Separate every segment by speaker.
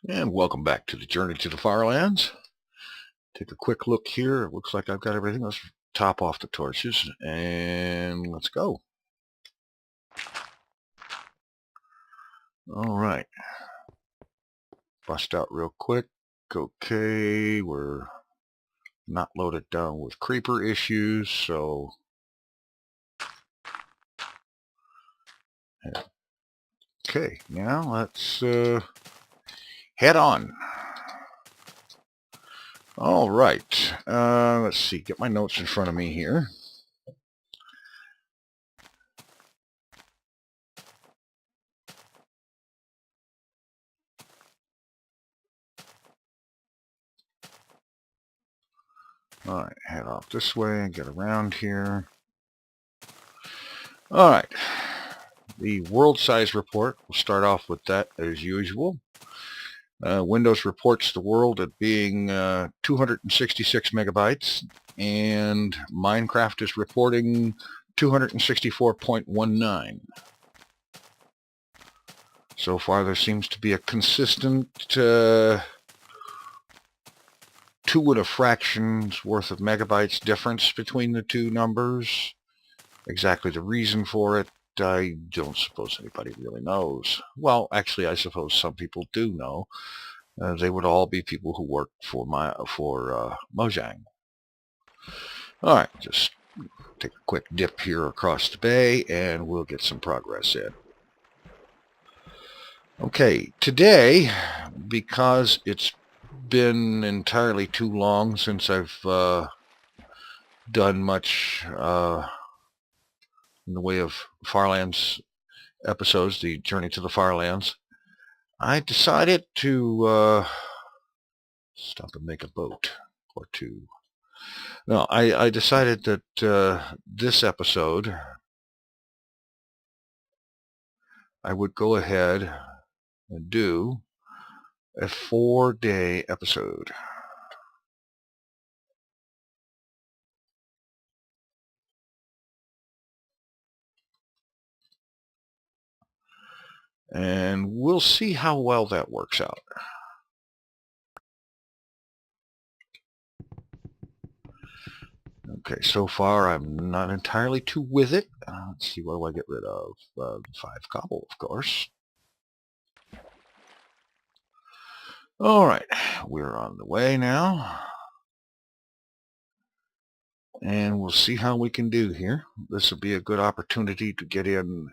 Speaker 1: And welcome back to the journey to the FarLands. Take a quick look here. It looks like I've got everything. Let's top off the torches and let's go. All right. Bust out real quick. Okay, we're not loaded down with creeper issues, so okay, now let's head on. All right, let's see, get my notes in front of me here. All right, head off this way and get around here. All right, the world size report, we'll start off with that as usual. Windows reports the world at being 266 megabytes, and Minecraft is reporting 264.19. So far there seems to be a consistent 2 and a fractions worth of megabytes difference between the two numbers. Exactly the reason for it, I don't suppose anybody really knows. Well, actually, I suppose some people do know. They would all be people who work for Mojang. All right, just take a quick dip here across the bay, and we'll get some progress in. Okay, today, because it's been entirely too long since I've done much in the way of FarLands episodes, the Journey to the FarLands, I decided to stop and make a boat or two. No, I decided that this episode I would go ahead and do a 4-day episode. And we'll see how well that works out. Okay, so far I'm not entirely too with it. Let's see, what do I get rid of? 5 cobble, of course. All right, we're on the way now. And we'll see how we can do here. This will be a good opportunity to get in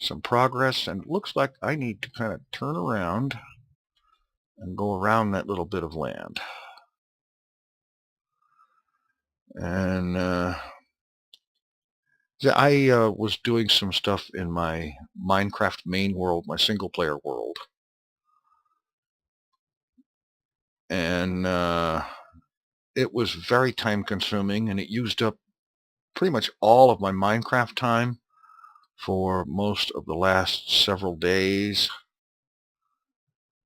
Speaker 1: some progress, and it looks like I need to kind of turn around and go around that little bit of land. And I was doing some stuff in my Minecraft main world, my single player world. And it was very time consuming, and it used up pretty much all of my Minecraft time for most of the last several days.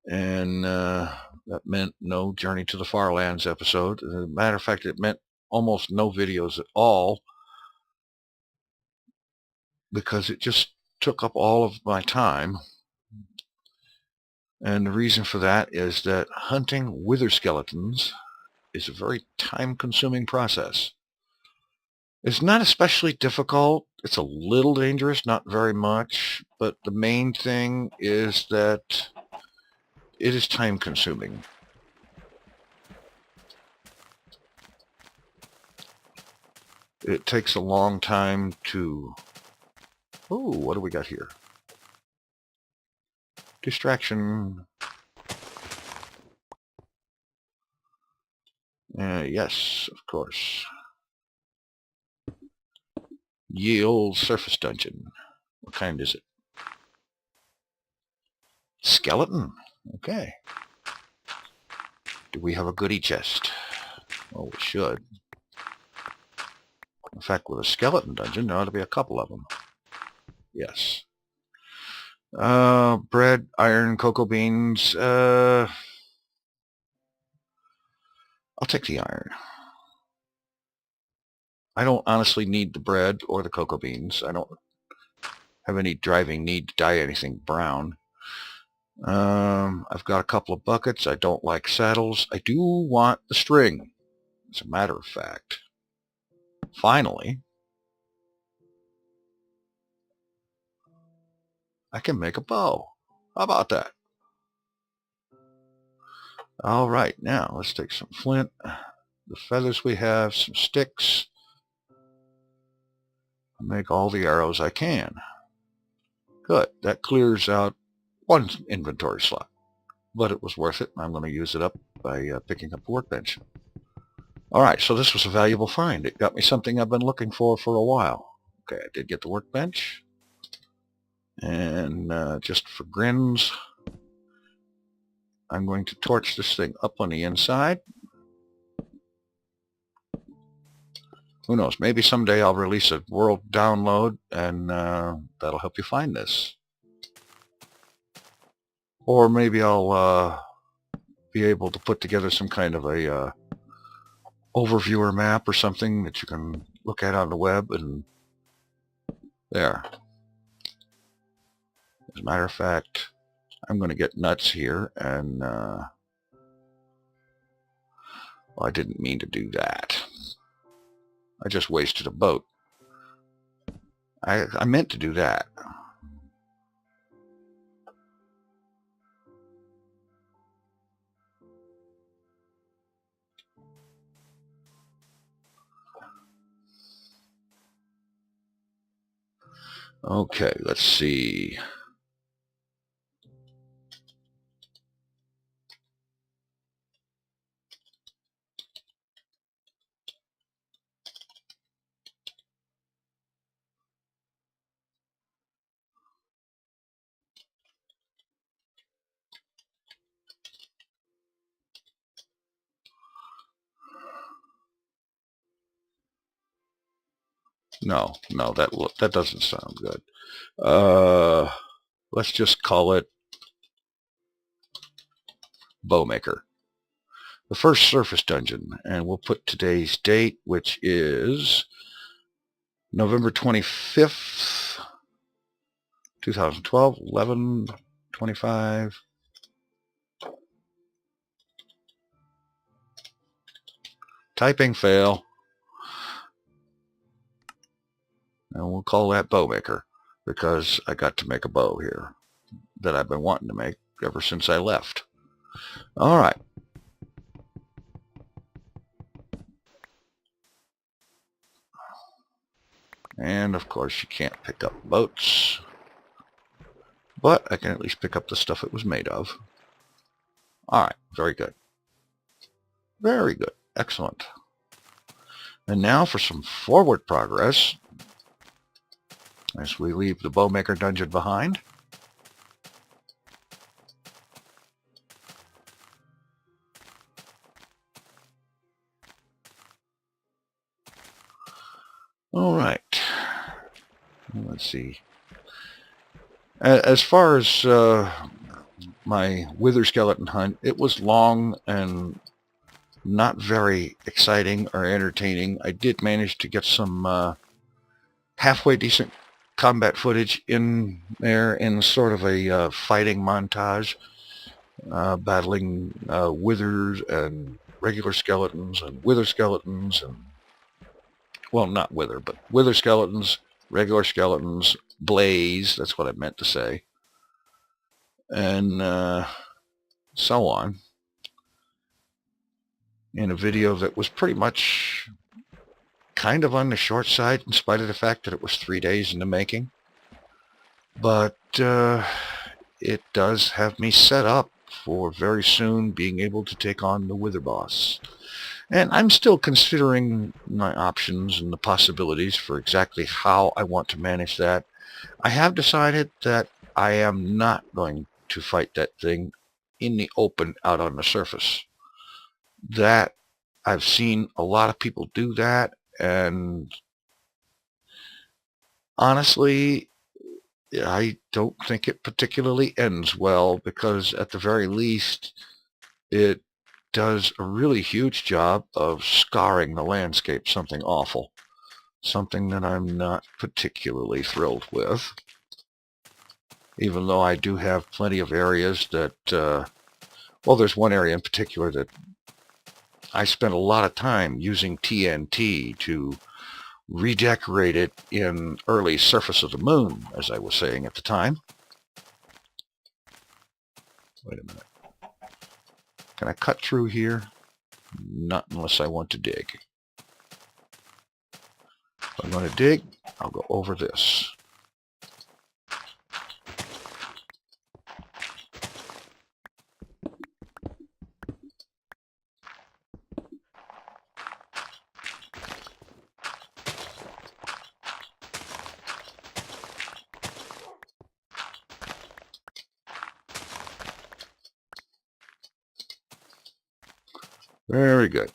Speaker 1: And that meant no Journey to the FarLands episode. As a matter of fact, it meant almost no videos at all, because it just took up all of my time. And the reason for that is that hunting wither skeletons is a very time-consuming process. It's not especially difficult. It's a little dangerous, not very much, but the main thing is that it is time-consuming. It takes a long time to... Oh, what do we got here? Distraction. Yes, of course. Ye old surface dungeon. What kind is it? Skeleton. Okay. Do we have a goodie chest? Oh, we should. In fact, with a skeleton dungeon, there ought to be a couple of them. Yes. Bread, iron, cocoa beans. I'll take the iron. I don't honestly need the bread or the cocoa beans. I don't have any driving need to dye anything brown. I've got a couple of buckets. I don't like saddles. I do want the string, as a matter of fact. Finally, I can make a bow. How about that? All right, now let's take some flint, the feathers we have, some sticks, and make all the arrows I can. Good, that clears out one inventory slot, but it was worth it. I'm going to use it up by picking up a workbench. All right, so this was a valuable find. It got me something I've been looking for a while. Okay, I did get the workbench. And just for grins, I'm going to torch this thing up on the inside. Who knows, maybe someday I'll release a world download and that'll help you find this. Or maybe I'll be able to put together some kind of a overviewer map or something that you can look at on the web, and there. As a matter of fact, I'm going to get nuts here, and well, I didn't mean to do that. I just wasted a boat. I meant to do that. Okay, let's see. No, that doesn't sound good. Let's just call it Bowmaker. The first surface dungeon, and we'll put today's date, which is November 25th, 2012, 11:25. Typing fail. And we'll call that Bowmaker, because I got to make a bow here that I've been wanting to make ever since I left. All right. And of course you can't pick up boats, but I can at least pick up the stuff it was made of. All right, very good. Very good. Excellent. And now for some forward progress, as we leave the Bowmaker dungeon behind. All right. Let's see. As far as my wither skeleton hunt, it was long and not very exciting or entertaining. I did manage to get some halfway decent combat footage in there in sort of a fighting montage, battling withers and regular skeletons and wither skeletons, and well, not wither, but wither skeletons, regular skeletons, blaze, that's what I meant to say, and so on, in a video that was pretty much kind of on the short side, in spite of the fact that it was 3 days in the making. But it does have me set up for very soon being able to take on the Wither Boss. And I'm still considering my options and the possibilities for exactly how I want to manage that. I have decided that I am not going to fight that thing in the open out on the surface. That, I've seen a lot of people do that, and honestly, I don't think it particularly ends well, because at the very least it does a really huge job of scarring the landscape something awful, something that I'm not particularly thrilled with. even though I do have plenty of areas that, well, there's one area in particular that I spent a lot of time using TNT to redecorate it in early Surface of the Moon, as I was saying at the time. Wait a minute. Can I cut through here? Not unless I want to dig. If I'm going to dig, I'll go over this. Very good.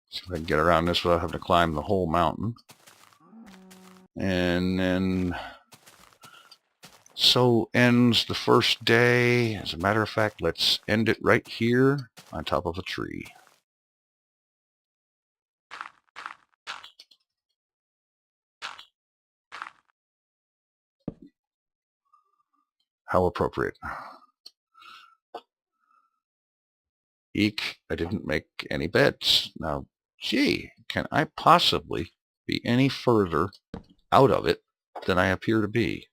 Speaker 1: See if I can get around this without having to climb the whole mountain. And then, so ends the first day. As a matter of fact, let's end it right here on top of a tree. How appropriate. Eek, I didn't make any beds. Now, gee, can I possibly be any further out of it than I appear to be?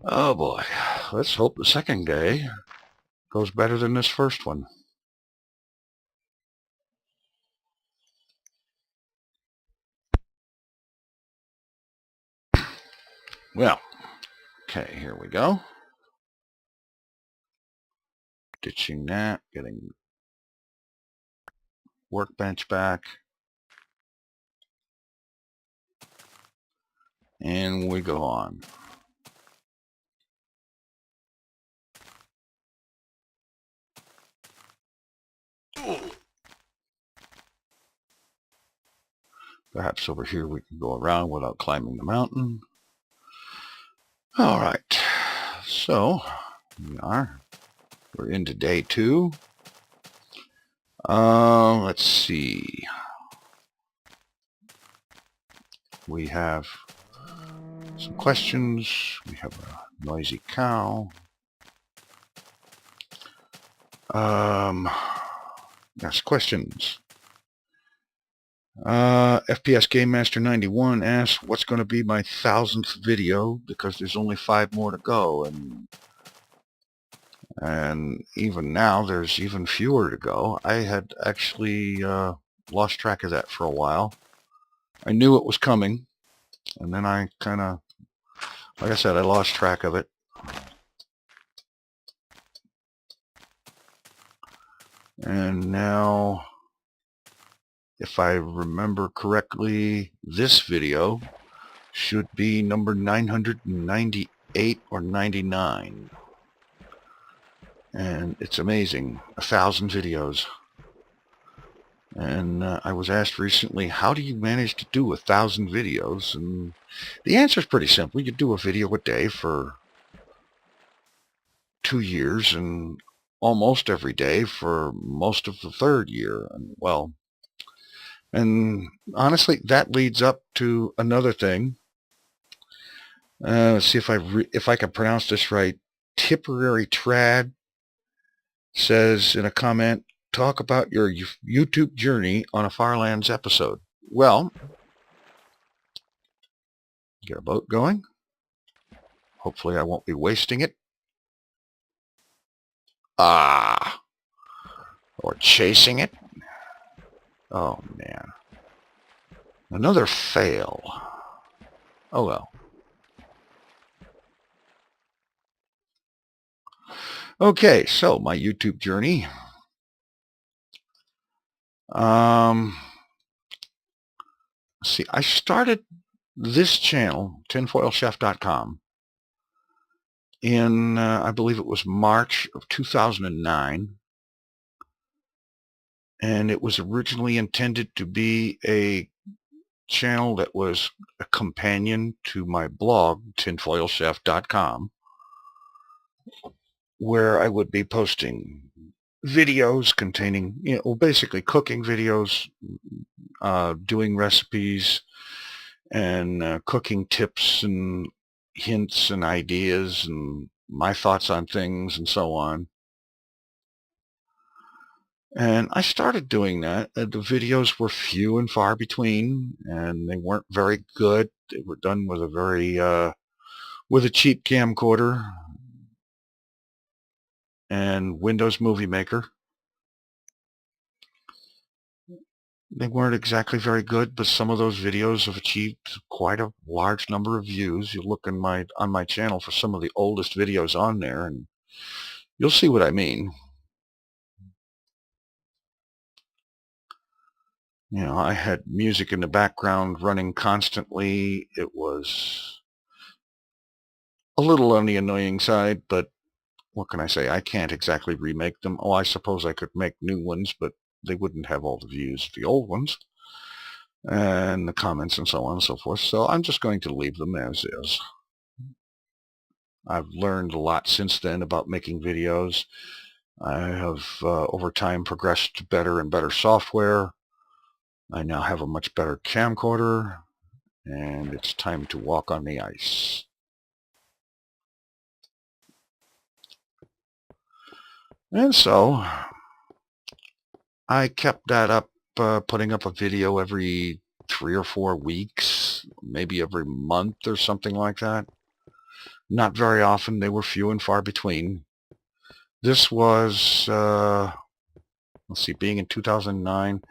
Speaker 1: Oh boy, let's hope the second day goes better than this first one. Well, okay, here we go. Ditching that, getting Workbench back. And we go on. Perhaps over here we can go around without climbing the mountain. All right, so we're into day 2. Let's see. We have some questions. We have a noisy cow. Yes, questions. FPS Game Master 91 asks, what's going to be my 1000th video, because there's only 5 more to go, and even now there's even fewer to go. I had actually lost track of that for a while. I knew it was coming, and then I kind of, like I said, I lost track of it. And now, if I remember correctly, this video should be number 998 or 99. And it's amazing, 1,000 videos. And I was asked recently, how do you manage to do 1,000 videos? And the answer is pretty simple. You do a video a day for 2 years, and almost every day for most of the 3rd year. And well, and honestly, that leads up to another thing. Let's see if I can pronounce this right. Tipperary Trad says in a comment, talk about your YouTube journey on a FarLands episode. Well, get a boat going. Hopefully I won't be wasting it. Or chasing it. Oh man. Another fail. Oh well. Okay, so my YouTube journey. See, I started this channel, Tinfoilchef.com, in, I believe it was March of 2009. and it was originally intended to be a channel that was a companion to my blog, Tinfoilchef.com, where I would be posting videos containing, basically cooking videos, doing recipes, and cooking tips and hints and ideas and my thoughts on things and so on. And I started doing that. The videos were few and far between, and they weren't very good. They were done with a with a cheap camcorder and Windows Movie Maker. They weren't exactly very good, but some of those videos have achieved quite a large number of views. You look on my channel for some of the oldest videos on there, and you'll see what I mean. I had music in the background running constantly. It was a little on the annoying side, but what can I say? I can't exactly remake them. Oh, I suppose I could make new ones, but they wouldn't have all the views of the old ones and the comments and so on and so forth. So I'm just going to leave them as is. I've learned a lot since then about making videos. I have, over time, progressed to better and better software. I now have a much better camcorder, and it's time to walk on the ice. And so I kept that up, putting up a video every 3 or 4 weeks, maybe every month or something like that. Not very often. They were few and far between. This was, let's see, being in 2009,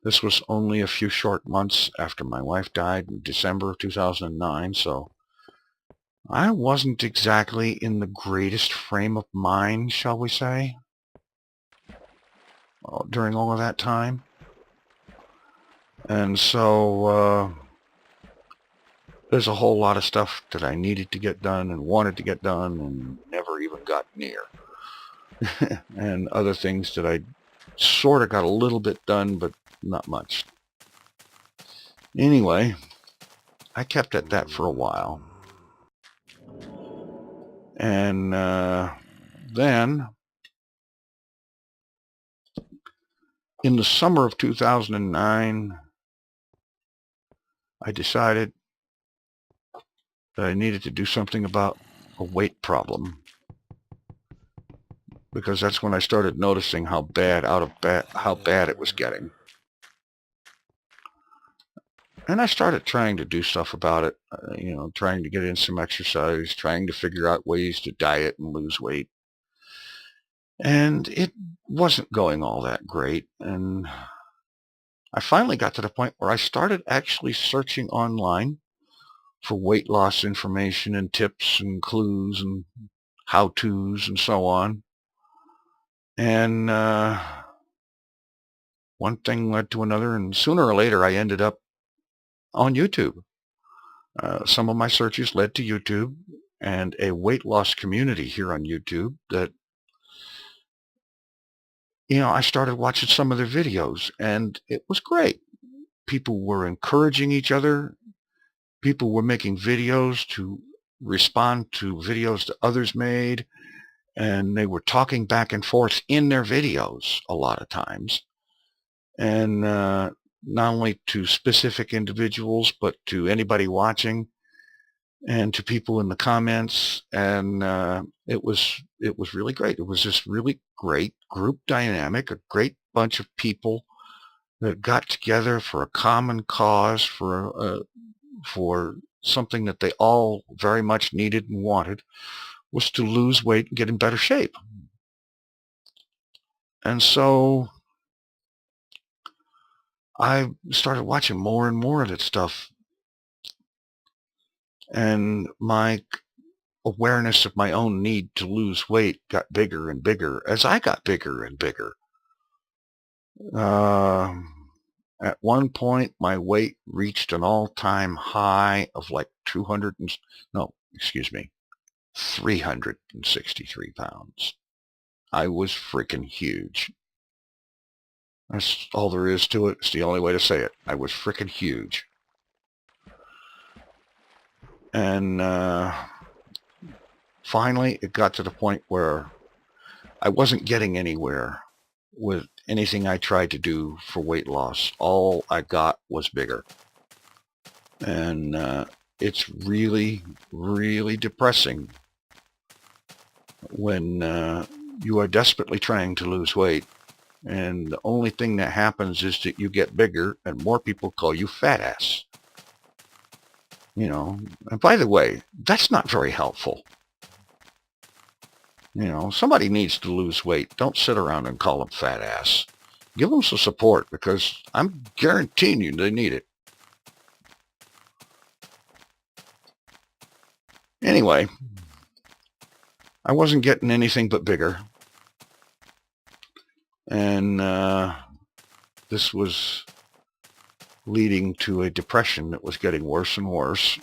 Speaker 1: this was only a few short months after my wife died in December of 2009, so I wasn't exactly in the greatest frame of mind, shall we say, during all of that time. And so there's a whole lot of stuff that I needed to get done and wanted to get done and never even got near. And other things that I sort of got a little bit done, but not much. Anyway, I kept at that for a while. And then, in the summer of 2009, I decided that I needed to do something about a weight problem, because that's when I started noticing how bad it was getting. And I started trying to do stuff about it, trying to get in some exercise, trying to figure out ways to diet and lose weight. And it wasn't going all that great. And I finally got to the point where I started actually searching online for weight loss information and tips and clues and how-tos and so on. And one thing led to another, and sooner or later I ended up on YouTube. Some of my searches led to YouTube and a weight loss community here on YouTube that, I started watching some of their videos, and it was great. People were encouraging each other. People were making videos to respond to videos that others made, and they were talking back and forth in their videos a lot of times. And not only to specific individuals, but to anybody watching and to people in the comments. And it was really great. It was this really great group dynamic, a great bunch of people that got together for a common cause, for something that they all very much needed and wanted, was to lose weight and get in better shape. And so I started watching more and more of that stuff, and my awareness of my own need to lose weight got bigger and bigger as I got bigger and bigger. At one point, my weight reached an all-time high of like 363 pounds. I was freaking huge. That's all there is to it. It's the only way to say it. I was frickin' huge. And finally, it got to the point where I wasn't getting anywhere with anything I tried to do for weight loss. All I got was bigger. And it's really, really depressing when you are desperately trying to lose weight, and the only thing that happens is that you get bigger and more people call you fat ass. You know, and by the way, that's not very helpful. You know, somebody needs to lose weight. Don't sit around and call them fat ass. Give them some support, because I'm guaranteeing you they need it. Anyway, I wasn't getting anything but bigger. And this was leading to a depression that was getting worse and worse.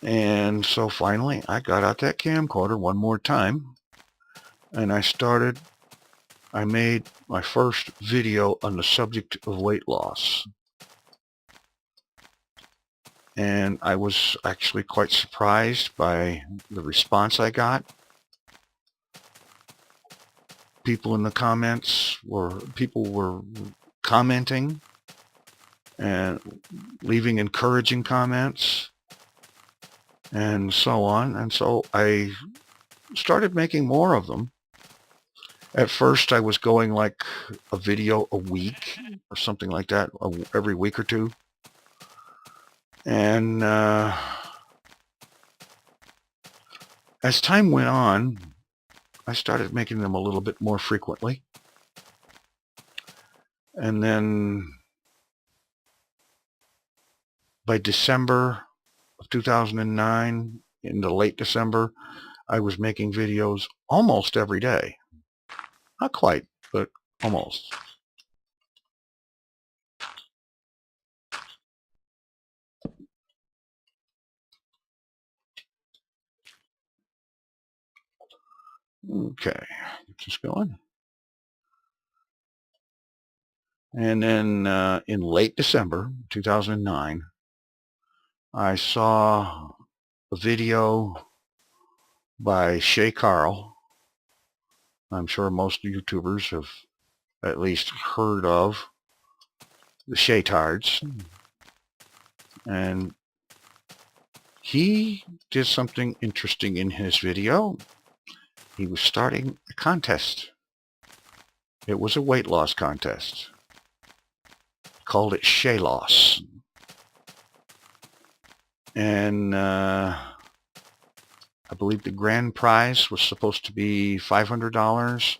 Speaker 1: And so finally, I got out that camcorder one more time, and I made my first video on the subject of weight loss. And I was actually quite surprised by the response I got. People in the comments people were commenting and leaving encouraging comments and so on. And so I started making more of them. At first I was going like a video a week or something like that, every week or two. And as time went on, I started making them a little bit more frequently. And then by December of 2009, into late December, I was making videos almost every day. Not quite, but almost. Okay, get this going. And then in late December 2009, I saw a video by Shay Carl. I'm sure most YouTubers have at least heard of the Shaytards. And he did something interesting in his video. He was starting a contest. It was a weight loss contest. Called it Shay Loss. And I believe the grand prize was supposed to be $500.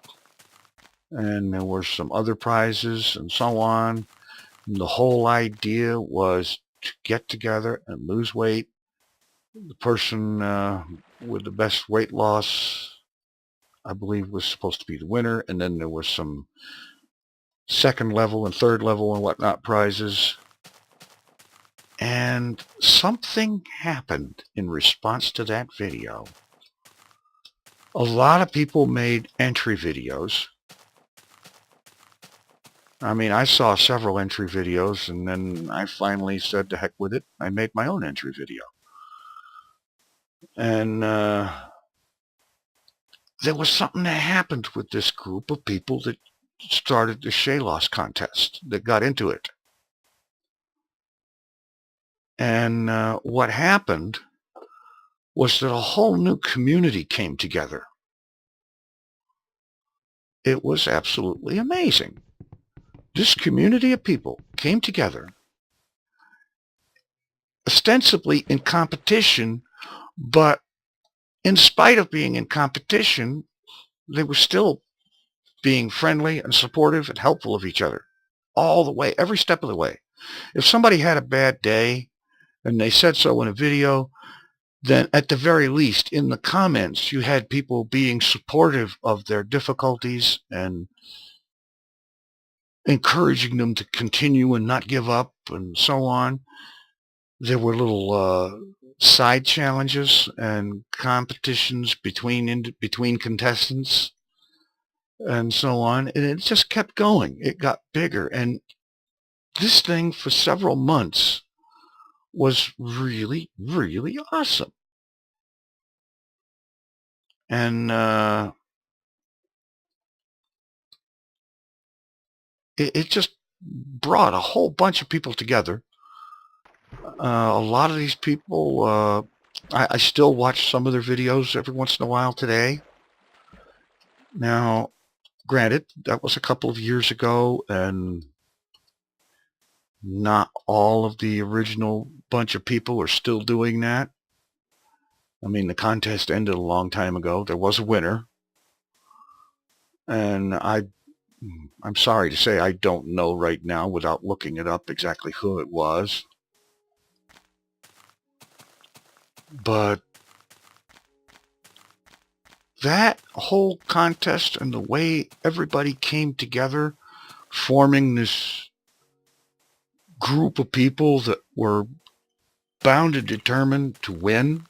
Speaker 1: And there were some other prizes and so on. And the whole idea was to get together and lose weight. The person with the best weight loss, I believe, was supposed to be the winner. And then there was some second level and third level and whatnot prizes. And something happened in response to that video. A lot of people made entry videos. I mean, I saw several entry videos, and then I finally said to heck with it. I made my own entry video. And there was something that happened with this group of people that started the Shay Loss contest, that got into it. And what happened was that a whole new community came together. It was absolutely amazing. This community of people came together, ostensibly in competition, but in spite of being in competition, they were still being friendly and supportive and helpful of each other all the way, every step of the way. If somebody had a bad day and they said so in a video, then at the very least in the comments you had people being supportive of their difficulties and encouraging them to continue and not give up and so on. There were little side challenges and competitions between contestants. and so on, and it just kept going. It got bigger, and this thing for several months was really, really awesome. And it just brought a whole bunch of people together. A lot of these people, I still watch some of their videos every once in a while today. Now, granted, that was a couple of years ago, and not all of the original bunch of people are still doing that. I mean, the contest ended a long time ago. There was a winner, and I'm sorry to say I don't know right now without looking it up exactly who it was. But that whole contest and the way everybody came together, forming this group of people that were bound and determined to win,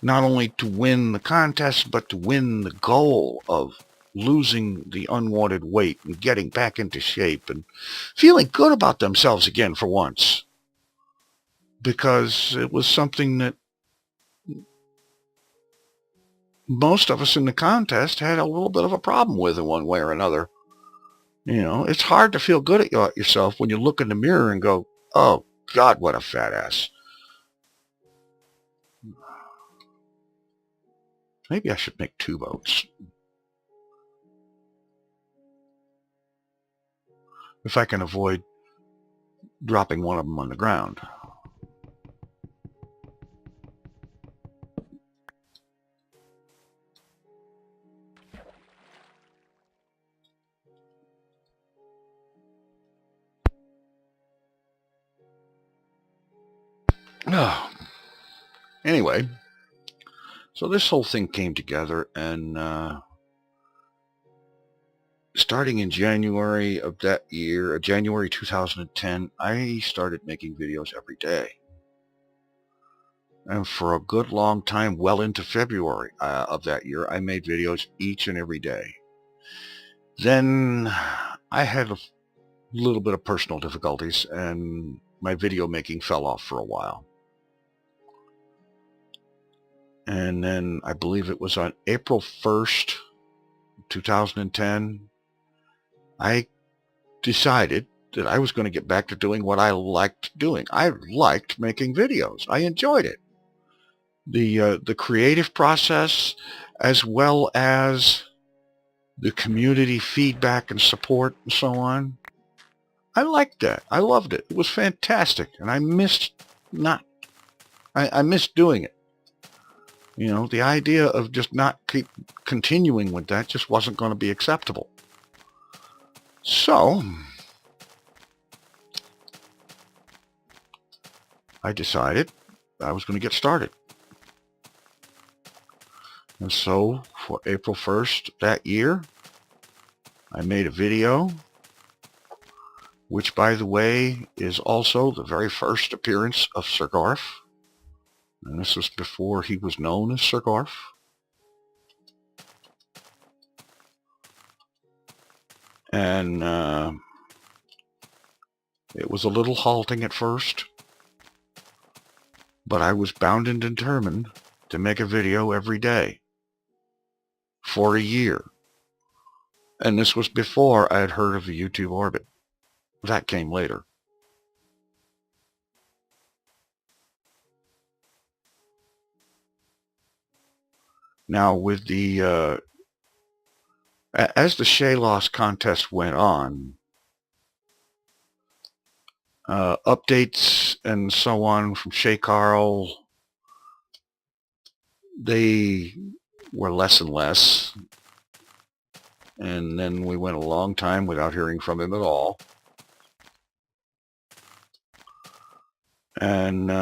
Speaker 1: not only to win the contest, but to win the goal of losing the unwanted weight and getting back into shape and feeling good about themselves again for once. Because it was something that most of us in the contest had a little bit of a problem with in one way or another. You know, it's hard to feel good at yourself when you look in the mirror and go, oh, God, what a fat ass. Maybe I should make 2 boats. If I can avoid dropping one of them on the ground. Oh. Anyway, so this whole thing came together, and starting in January of that year, January 2010, I started making videos every day. And for a good long time, well into February of that year, I made videos each and every day. Then I had a little bit of personal difficulties, and my video making fell off for a while. And then I believe it was on April 1st, 2010, I decided that I was going to get back to doing what I liked doing. I liked making videos. I enjoyed it. The creative process, as well as the community feedback and support and so on. I liked that. I loved it. It was fantastic, and I missed doing it. You know, the idea of just not keep continuing with that just wasn't going to be acceptable. So I decided I was going to get started. And so for April 1st that year, I made a video, which, by the way, is also the very first appearance of Sir Garf. And this was before he was known as Sir Garf. And it was a little halting at first, but I was bound and determined to make a video every day for a year. And this was before I had heard of the YouTube orbit. That came later. Now, with the as the Shayloss contest went on, updates and so on from Shay Carl, they were less and less. And then we went a long time without hearing from him at all. And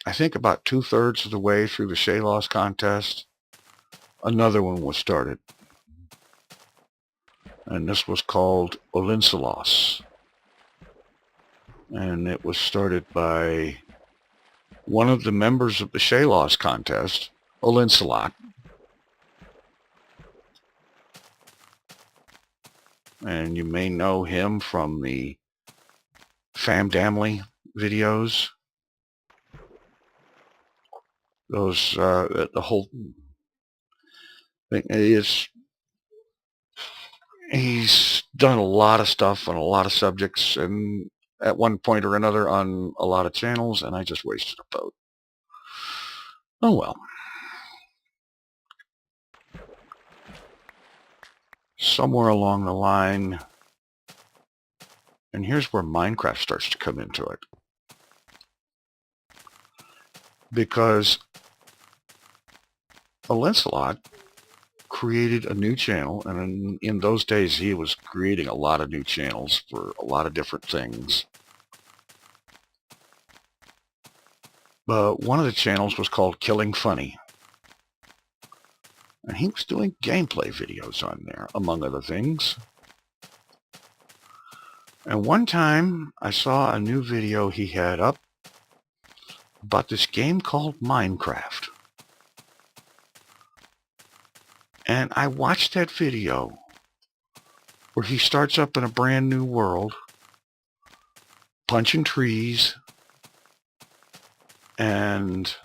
Speaker 1: I think about 2/3 of the way through the Shayloss contest, another one was started. And this was called Olinsalos. And it was started by one of the members of the Shayloss contest, Olinsalot. and you may know him from the Famdamly videos. Those the whole thing is, he's done a lot of stuff on a lot of subjects, and at one point or another on a lot of channels, and I just wasted a boat. Oh well. Somewhere along the line, and here's where Minecraft starts to come into it, because Lancelot created a new channel, and in those days he was creating a lot of new channels for a lot of different things. But one of the channels was called Killing Funny, and he was doing gameplay videos on there, among other things. And one time I saw a new video he had up about this game called Minecraft. And I watched that video where he starts up in a brand new world, punching trees, and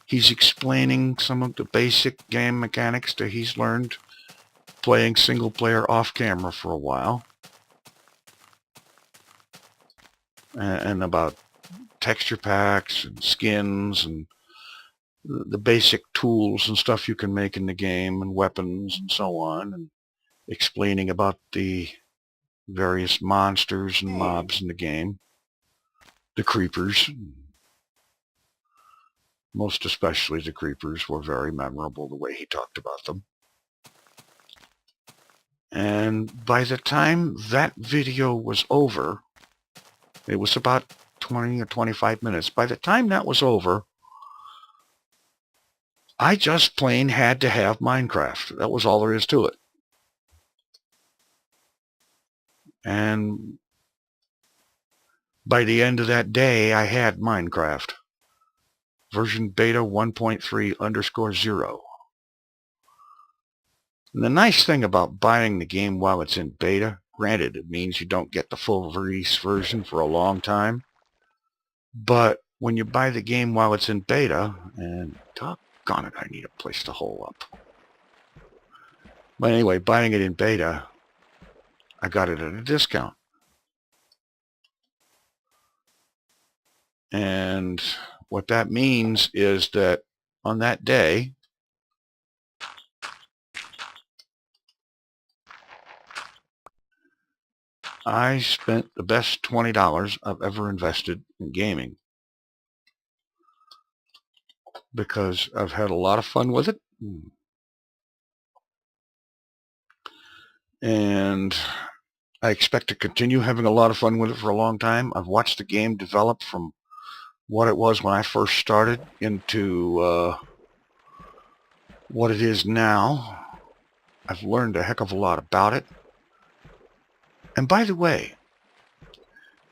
Speaker 1: he's explaining some of the basic game mechanics that he's learned playing single player off camera for a while, and about texture packs and skins and the basic tools and stuff you can make in the game, and weapons and so on, and explaining about the various monsters and mobs in the game, the creepers. Most especially the creepers were very memorable, the way he talked about them. And by the time that video was over, it was about 20 or 25 minutes. By the time that was over, I just plain had to have Minecraft. That was all there is to it. And by the end of that day, I had Minecraft. Version beta 1.3_0. And the nice thing about buying the game while it's in beta, granted, it means you don't get the full release version for a long time, but when you buy the game while it's in beta, and doggone it, I need a place to hole up. But anyway, buying it in beta, I got it at a discount. And what that means is that on that day, I spent the best $20 I've ever invested in gaming, because I've had a lot of fun with it. And I expect to continue having a lot of fun with it for a long time. I've watched the game develop from what it was when I first started into what it is now. I've learned a heck of a lot about it. And by the way,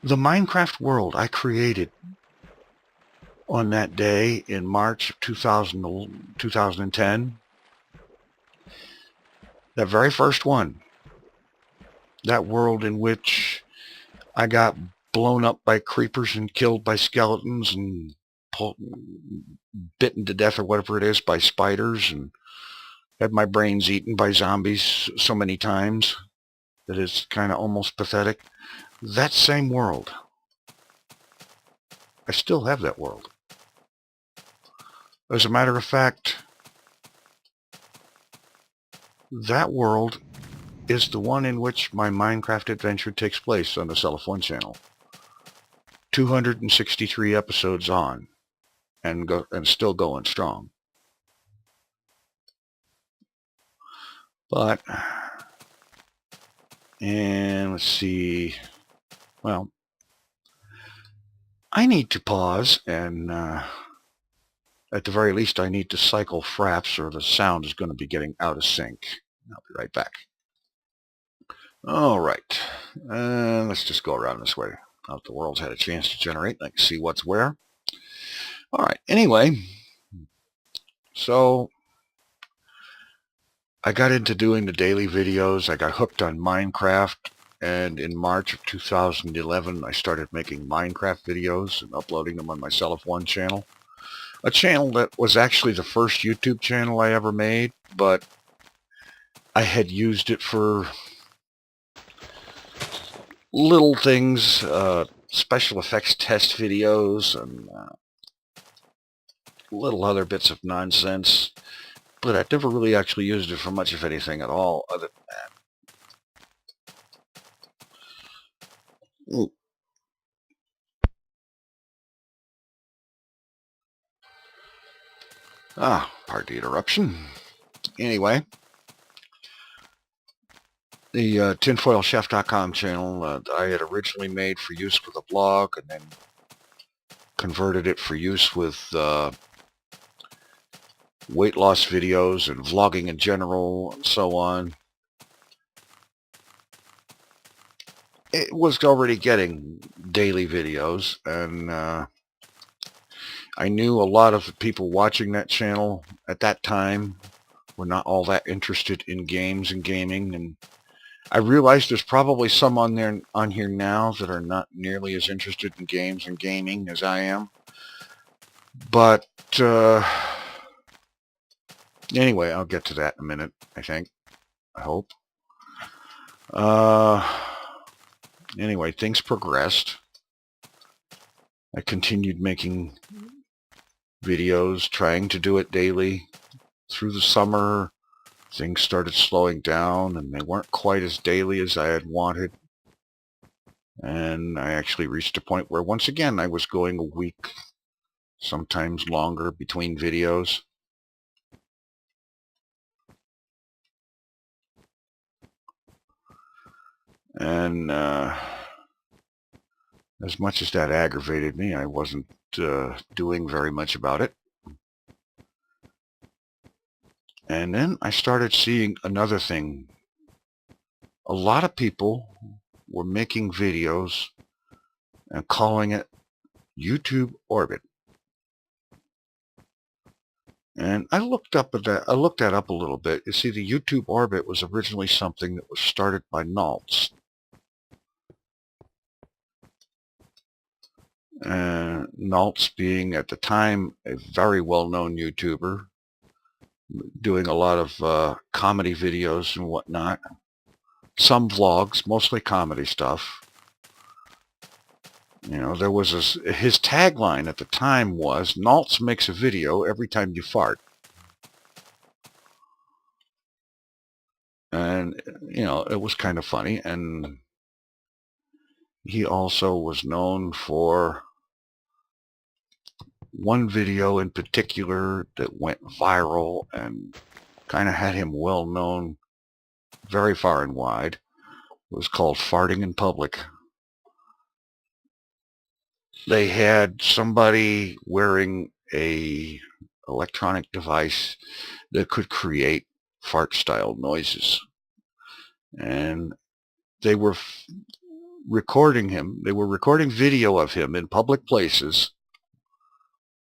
Speaker 1: the Minecraft world I created on that day in March of 2010, that very first one, that world in which I got blown up by creepers and killed by skeletons and bitten to death or whatever it is by spiders, and had my brains eaten by zombies so many times that it's kind of almost pathetic. That same world, I still have that world. As a matter of fact, that world is the one in which my Minecraft adventure takes place on the Cellophone channel. 263 episodes on, and still going strong. But, and let's see, well, I need to pause, and at the very least I need to cycle fraps, or the sound is going to be getting out of sync. I'll be right back. All right, let's just go around this way. Now that the world's had a chance to generate, I can see what's where. All right, anyway, so I got into doing the daily videos. I got hooked on Minecraft, and in March of 2011 I started making Minecraft videos and uploading them on my Cell of One channel. A channel that was actually the first YouTube channel I ever made, but I had used it for little things, special effects test videos, and little other bits of nonsense, but I never really actually used it for much of anything at all other than that. Ooh. Pardon the interruption. Anyway, the Tinfoilchef.com channel I had originally made for use with a blog, and then converted it for use with weight loss videos and vlogging in general and so on. It was already getting daily videos, and I knew a lot of the people watching that channel at that time were not all that interested in games and gaming, and I realized there's probably some on here now that are not nearly as interested in games and gaming as I am. But anyway, I'll get to that in a minute, I think. I hope. Anyway, things progressed. I continued making videos, trying to do it daily. Through the summer, things started slowing down, and they weren't quite as daily as I had wanted. And I actually reached a point where, once again, I was going a week, sometimes longer, between videos. And as much as that aggravated me, I wasn't doing very much about it. And then I started seeing another thing. A lot of people were making videos and calling it YouTube Orbit. And I looked up at that. I looked that up a little bit. You see, the YouTube Orbit was originally something that was started by Naltz. Naltz being, at the time, a very well-known YouTuber, doing a lot of comedy videos and whatnot. Some vlogs, mostly comedy stuff. You know, there was his tagline at the time was, "Naltz makes a video every time you fart." And, you know, it was kind of funny. And he also was known for one video in particular that went viral and kind of had him well known very far and wide. It was called Farting in Public. They had somebody wearing a electronic device that could create fart-style noises. And they were recording him. They were recording video of him in public places,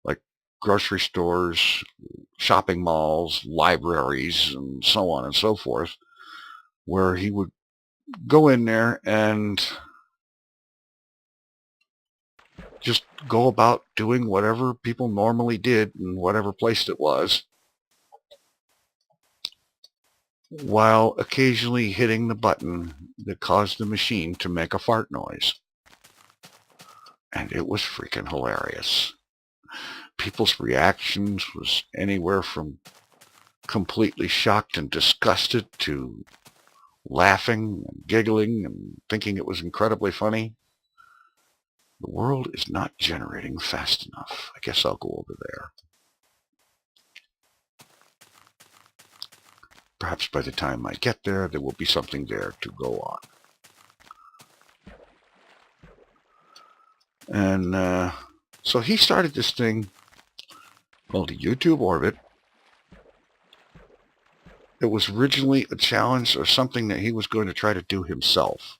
Speaker 1: like grocery stores, shopping malls, libraries, and so on and so forth, where he would go in there and just go about doing whatever people normally did in whatever place it was, while occasionally hitting the button that caused the machine to make a fart noise. And it was freaking hilarious. People's reactions was anywhere from completely shocked and disgusted to laughing and giggling and thinking it was incredibly funny. The world is not generating fast enough. I guess I'll go over there. Perhaps by the time I get there, there will be something there to go on. And so he started this thing called the YouTube Orbit. It was originally a challenge or something that he was going to try to do himself,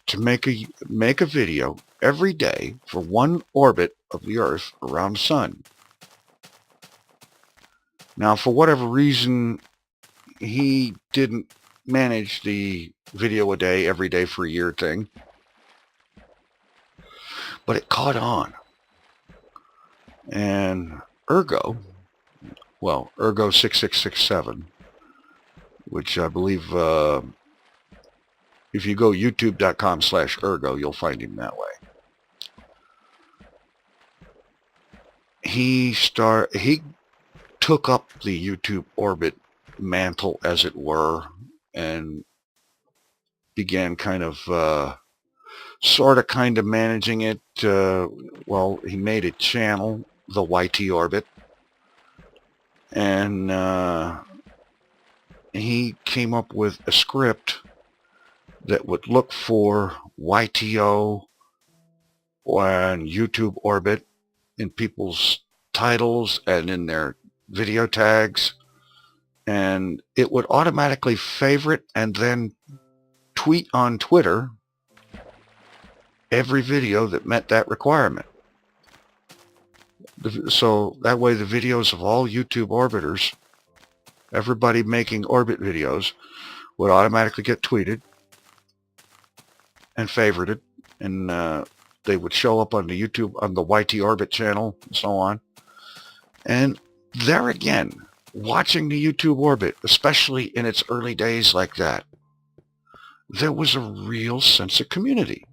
Speaker 1: to make a video every day for one orbit of the Earth around the sun. Now, for whatever reason, he didn't manage the video a day, every day for a year thing, but it caught on. And Ergo 6667, which I believe, if you go youtube.com/Ergo, you'll find him that way. He took up the YouTube orbit mantle, as it were, and began kind of managing it. Well, he made a channel, the YT Orbit, and he came up with a script that would look for YTO and YouTube Orbit in people's titles and in their video tags, and it would automatically favorite and then tweet on Twitter every video that met that requirement. So that way the videos of all YouTube orbiters, everybody making orbit videos, would automatically get tweeted and favorited, and they would show up on the YouTube, on the YT Orbit channel, and so on. And there again, watching the YouTube Orbit, especially in its early days like that, there was a real sense of community.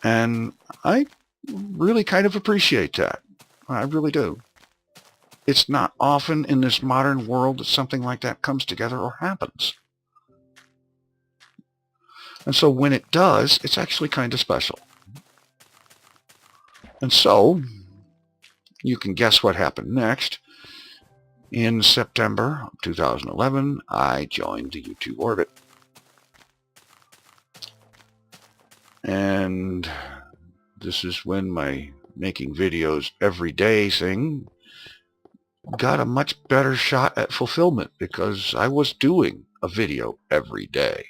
Speaker 1: And I really kind of appreciate that. I really do. It's not often in this modern world that something like that comes together or happens. And so when it does, it's actually kind of special. And so you can guess what happened next. In September 2011, I joined the YouTube Orbit. And this is when my making videos every day thing got a much better shot at fulfillment, because I was doing a video every day.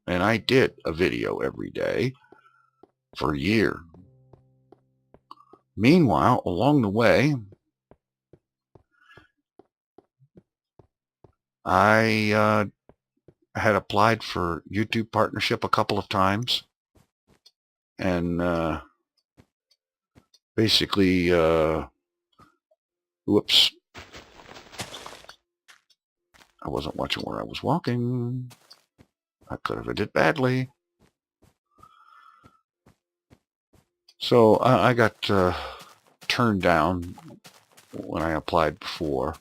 Speaker 1: And I did a video every day for a year. Meanwhile, along the way, I had applied for YouTube partnership a couple of times, and basically, whoops, I wasn't watching where I was walking. I could have did badly. So I got turned down when I applied before.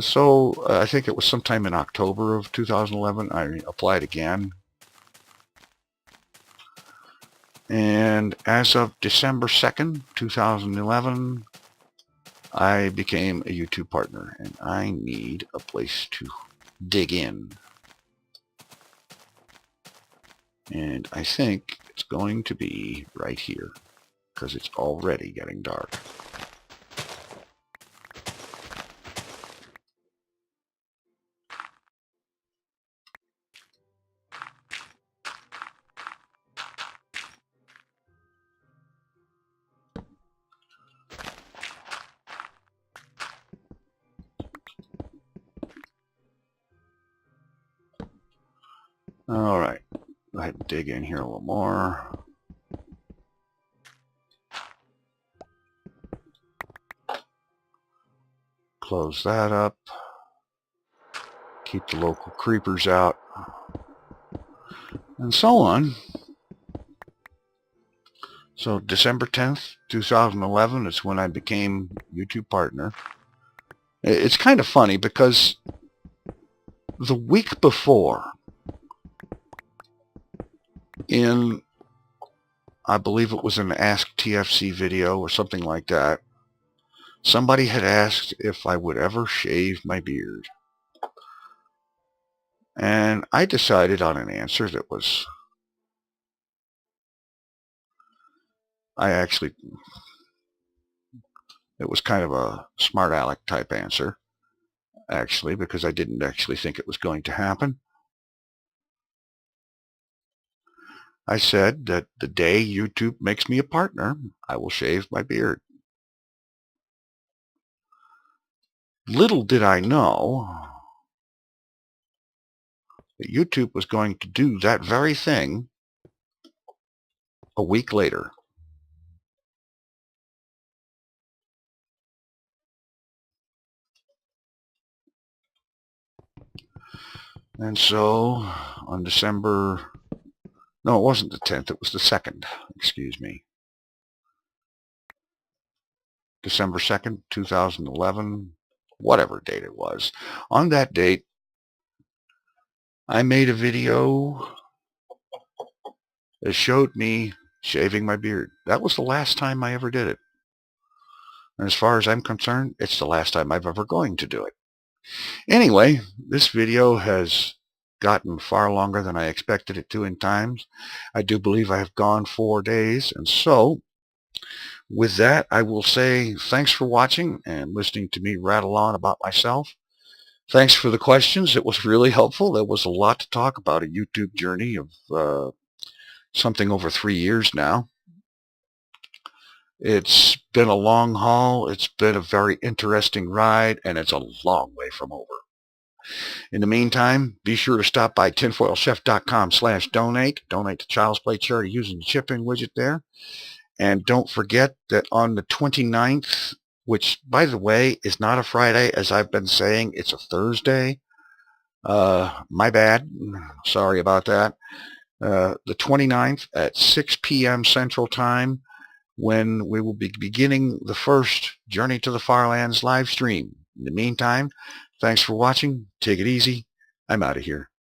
Speaker 1: So I think it was sometime in October of 2011, I applied again. And as of December 2nd, 2011, I became a YouTube partner, and I need a place to dig in. And I think it's going to be right here, because it's already getting dark. All right, go ahead and dig in here a little more. Close that up. Keep the local creepers out. And so on. So December 10th, 2011 is when I became YouTube partner. It's kind of funny because the week before, in, I believe it was an Ask TFC video or something like that, somebody had asked if I would ever shave my beard. And I decided on an answer that was, it was kind of a smart aleck type answer, actually, because I didn't actually think it was going to happen. I said that the day YouTube makes me a partner, I will shave my beard. Little did I know that YouTube was going to do that very thing a week later. And so on December, no, it wasn't the 10th, it was the 2nd, excuse me. December 2nd, 2011, whatever date it was. On that date, I made a video that showed me shaving my beard. That was the last time I ever did it. And as far as I'm concerned, it's the last time I'm ever going to do it. Anyway, this video has gotten far longer than I expected it to in times. I do believe I have gone 4 days, and so with that, I will say thanks for watching and listening to me rattle on about myself. Thanks for the questions. It was really helpful. There was a lot to talk about, a YouTube journey of something over 3 years now. It's been a long haul. It's been a very interesting ride, and it's a long way from over. In the meantime, be sure to stop by tinfoilchef.com/donate. Donate to Child's Play Charity using the chip-in widget there. And don't forget that on the 29th, which, by the way, is not a Friday, as I've been saying, it's a Thursday. My bad. Sorry about that. The 29th at 6 p.m. Central Time, when we will be beginning the first Journey to the FarLands live stream. In the meantime, thanks for watching. Take it easy. I'm out of here.